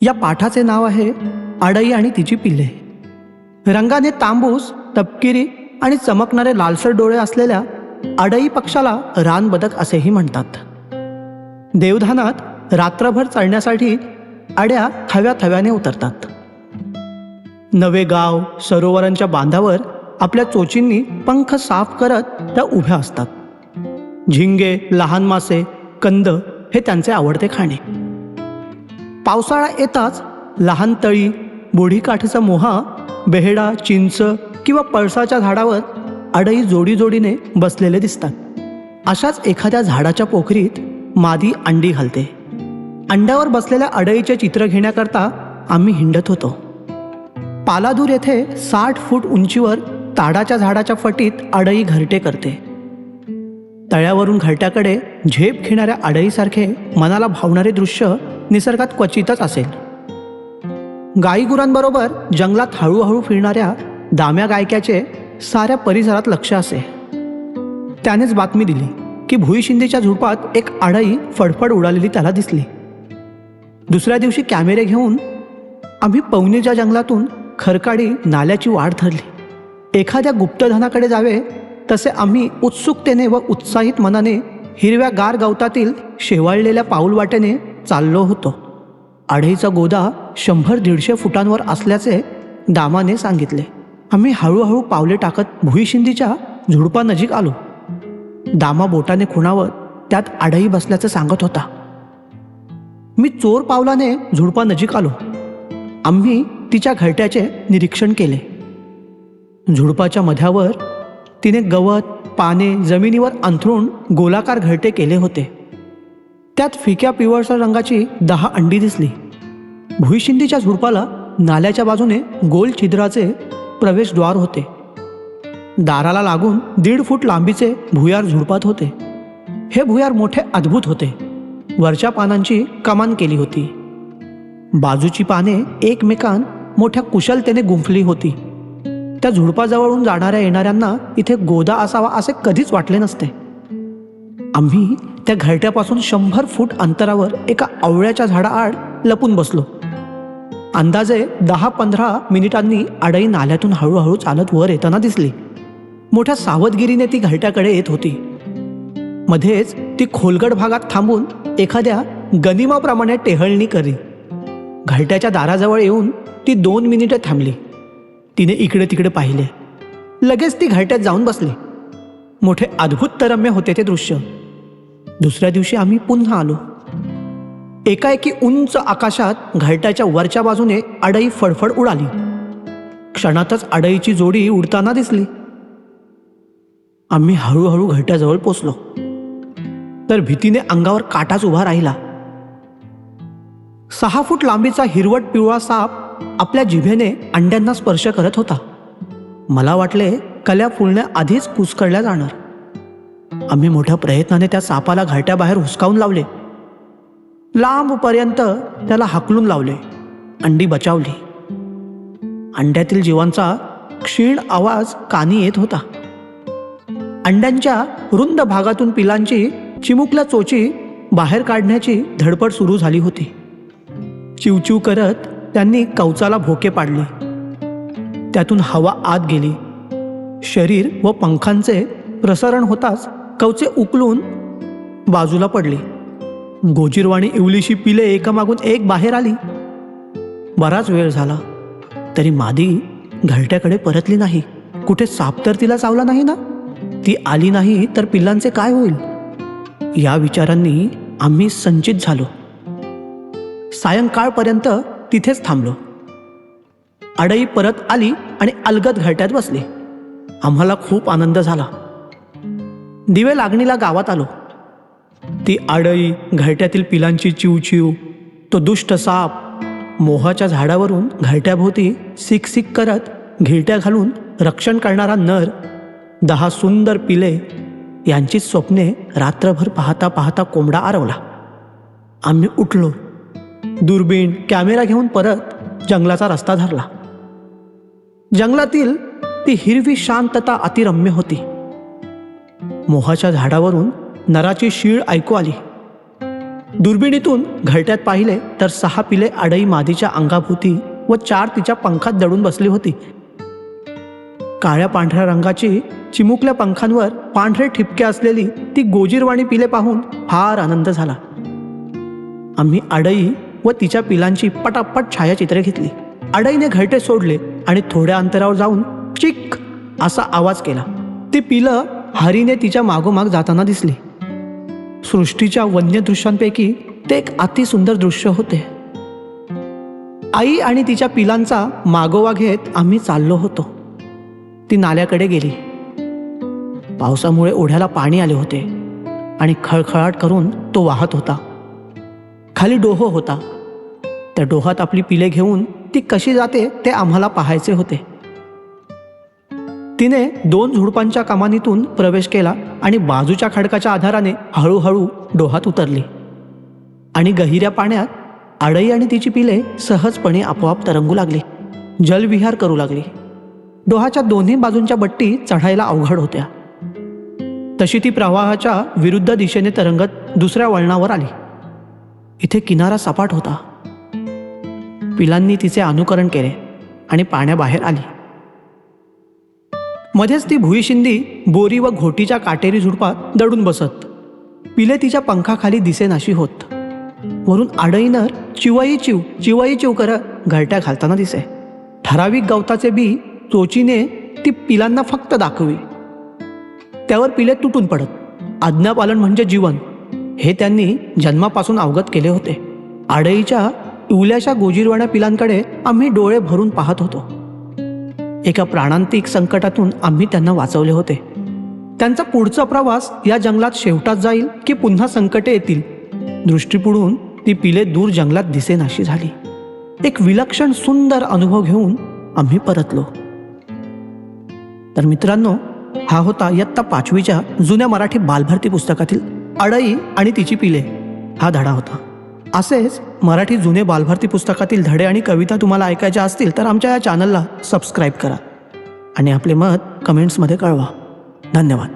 या पाठाचे नाव आहे अडई आणि तिची पिल्ले. रंगाने तांबूस, तपकिरी आणि चमकणारे लालसर डोळे असलेल्या अडई पक्षाला रानबदक असेही म्हणतात. देवधानात रात्रभर चालण्यासाठी अड्या थव्या थव्याने उतरतात. नवे गाव, सरोवरांच्या बांधावर आपल्या चोचींनी पंख साफ करत त्या उभ्या असतात. झिंगे, लहान मासे, कंद हे त्यांचे आवडते खाणे. पावसाळा येताच लहान तळी, बोढीकाठीचा मोहा, बेहडा, चिंच किंवा पळसाच्या झाडावर अडई जोडी जोडीने बसलेले दिसतात. अशाच एखाद्या झाडाच्या पोखरीत मादी अंडी घालते. अंड्यावर बसलेल्या अडईचे चित्र घेण्याकरता आम्ही हिंडत होतो. पालादूर येथे 60 फूट उंचीवर ताडाच्या झाडाच्या फटीत अडई घरटे करते. तळ्यावरून घरट्याकडे झेप घेणाऱ्या अडईसारखे मनाला भावणारे दृश्य निसर्गात क्वचितच असेल. गाईगुरांबरोबर जंगलात हळूहळू फिरणाऱ्या दाम्या गायकाचे साऱ्या परिसरात लक्ष असे. त्यानेच बातमी दिली की भुईशिंदीच्या झुडपात एक अडई फडफड उडालेली त्याला दिसली. दुसऱ्या दिवशी कॅमेरे घेऊन आम्ही पवनीच्या जंगलातून खरकाडी नाल्याची वाट धरली. एखाद्या गुप्तधनाकडे जावे तसे आम्ही उत्सुकतेने व उत्साहित मनाने हिरव्या गार गवतातील शेवाळलेल्या पाऊलवाटेने चाललो होतो. अडईचा गोदा 100-150 फुटांवर असल्याचे दामाने सांगितले. आम्ही हळूहळू पावले टाकत भुईशिंदीच्या झुडपानजीक आलो. दामा बोटाने खुणावत त्यात अडई बसल्याचं सांगत होता. मी चोर पावलाने झुडपानजीक आलो. आम्ही तिच्या घरट्याचे निरीक्षण केले. झुडपाच्या मध्यावर तिने गवत, पाने जमिनीवर अंथरून गोलाकार घरटे केले होते. त्यात फिक्या पिवळसर रंगाची 10 अंडी दिसली. भुईशिंदीच्या झुडपाला नाल्याच्या बाजूने गोल छिद्राचे प्रवेशद्वार होते. दाराला लागून 1.5 फूट लांबीचे भुयार झुडपात होते. हे भुयार मोठे अद्भुत होते. वरच्या पानांची कमान केली होती. बाजूची पाने एकमेकांत मोठ्या कुशलतेने गुंफली होती. त्या झुडपाजवळून जाणाऱ्या येणाऱ्यांना इथे गोदा असावा असे कधीच वाटले नसते. आम्ही त्या घरट्यापासून 100 फूट अंतरावर एका आवळ्याच्या झाडाआड लपून बसलो. अंदाजे 10-15 मिनिटांनी अडई नाल्यातून हळूहळू चालत वर येताना दिसली. मोठ्या सावधगिरीने ती घरट्याकडे येत होती. मध्येच ती खोलगट भागात थांबून एखाद्या गनिमाप्रमाणे टेहळणी करी. घरट्याच्या दाराजवळ येऊन ती 2 मिनिटे थांबली. तिने इकडे तिकडे पाहिले. लगेच ती घरट्यात जाऊन बसली. मोठे अद्भुत तरम्य होते ते दृश्य. दुसऱ्या दिवशी आम्ही पुन्हा आलो. एकाएकी उंच आकाशात घरट्याच्या वरच्या बाजूने अडई फडफड उडाली. क्षणातच अडईची जोडी उडताना दिसली. आम्ही हळूहळू घरट्याजवळ पोचलो तर भीतीने अंगावर काटाच उभा राहिला. 6 फूट लांबीचा हिरवट पिवळा साप आपल्या जिभेने अंड्यांना स्पर्श करत होता. मला वाटले कल्या फुलण्या आधीच कुस्करल्या जाणार. आम्ही मोठ्या प्रयत्नाने त्या सापाला घरट्याबाहेर हुसकावून लावले. लांबपर्यंत त्याला हाकलून लावले. अंडी बचावली. अंड्यातील जीवांचा क्षीण आवाज कानी येत होता. अंड्यांच्या रुंद भागातून पिलांची चिमुकल्या चोची बाहेर काढण्याची धडपड सुरू झाली होती. चिवचिव करत त्यांनी कवचाला भोके पाडले. त्यातून हवा आत गेली. शरीर व पंखांचे प्रसरण होताच कवचे उकलून बाजूला पडली. गोजीरवाणी इवलीशी पिले एकामागून एक बाहेर आली. बराच वेळ झाला तरी मादी घरट्याकडे परतली नाही. कुठे साप तर तिला चावला नाही ना? ती आली नाही तर पिल्लांचे काय होईल? या विचारांनी आम्ही संचित झालो. सायंकाळपर्यंत तिथेच थांबलो. अडई परत आली आणि अलगद घरट्यात बसली. आम्हाला खूप आनंद झाला. दिवे लागणीला गावात आलो. ती अडई, घरट्यातील पिलांची चिवचिव, तो दुष्ट साप, मोहाच्या झाडावरून घरट्याभोवती सिक सिक करत घिरट्या घालून रक्षण करणारा नर, 10 सुंदर पिले यांची स्वप्ने रात्रभर पाहता पाहता कोंबडा आरवला. आम्ही उठलो. दुर्बीण, कॅमेरा घेऊन परत जंगलाचा रस्ता धरला. जंगलातील ती हिरवी शांतता अतिरम्य होती. मोहाच्या झाडावरून नराची शीळ ऐकू आली. दुर्बिणीतून घरट्यात पाहिले तर 6 पिले आडई मादीच्या अंगाभोवती व 4 तिच्या पंखात दडून बसली होती. काळ्या पांढऱ्या रंगाची चिमुकल्या पंखांवर पांढरे ठिपके असलेली ती गोजीरवाणी पिले पाहून फार आनंद झाला. आम्ही आडई व तिच्या पिलांची पटापट छायाचित्रे घेतली. आडईने घरटे सोडले आणि थोड्या अंतरावर जाऊन चिक असा आवाज केला. ती पिलं हरीने तिच्या मागोमाग जाताना दिसली. सृष्टीच्या वन्य दृश्यांपैकी ते एक अतिसुंदर दृश्य होते. आई आणि तिच्या पिलांचा मागोवा घेत आम्ही चाललो होतो. ती नाल्याकडे गेली. पावसामुळे ओढ्याला पाणी आले होते आणि खळखळाट करून तो वाहत होता. खाली डोह होता. त्या डोहात आपली पिले घेऊन ती कशी जाते ते आम्हाला पाहायचे होते. तिने 2 झुडपांच्या कमानीतून प्रवेश केला आणि बाजूच्या खडकाच्या आधाराने हळूहळू डोहात उतरली आणि गहिऱ्या पाण्यात आडई आणि तिची पिले सहजपणे आपोआप तरंगू लागली, जलविहार करू लागली. डोहाच्या दोन्ही बाजूंच्या बट्टी चढायला अवघड होत्या. तशी ती प्रवाहाच्या विरुद्ध दिशेने तरंगत दुसऱ्या वळणावर आली. इथे किनारा सपाट होता. पिलांनी तिचे अनुकरण केले आणि पाण्याबाहेर आली. मध्येच ती भुईशिंदी बोरी व घोटीच्या काटेरी झुडपात दडून बसत. पिले तिच्या पंखाखाली दिसेनाशी होत. वरून आडईनर चिवई चिव करत घरट्या घालताना दिसे. ठराविक गवताचे बी चोचीने ती पिलांना फक्त दाखवी. त्यावर पिले तुटून पडत. आज्ञापालन म्हणजे जीवन हे त्यांनी जन्मापासून अवगत केले होते. आडईच्या इवल्याशा गोजीरवाण्या पिलांकडे आम्ही डोळे भरून पाहत होतो. एका प्राणांतिक संकटातून आम्ही त्यांना वाचवले होते. त्यांचा पुढचा प्रवास या जंगलात शेवटात जाईल की पुन्हा संकटे येतील, दृष्टीपुढून ती पिले दूर जंगलात दिसेनाशी झाली. एक विलक्षण सुंदर अनुभव घेऊन आम्ही परतलो. तर मित्रांनो, हा होता इयत्ता 5वीच्या जुन्या मराठी बालभारती पुस्तकातील आडई आणि तिची पिले हा धडा होता. असेच मराठी जुने बालभारती पुस्तकातील धडे आणि कविता तुम्हाला ऐकायच्या असतील तर आमच्या या चॅनलला सबस्क्राईब करा आणि आपले मत कमेंट्समध्ये कळवा. धन्यवाद.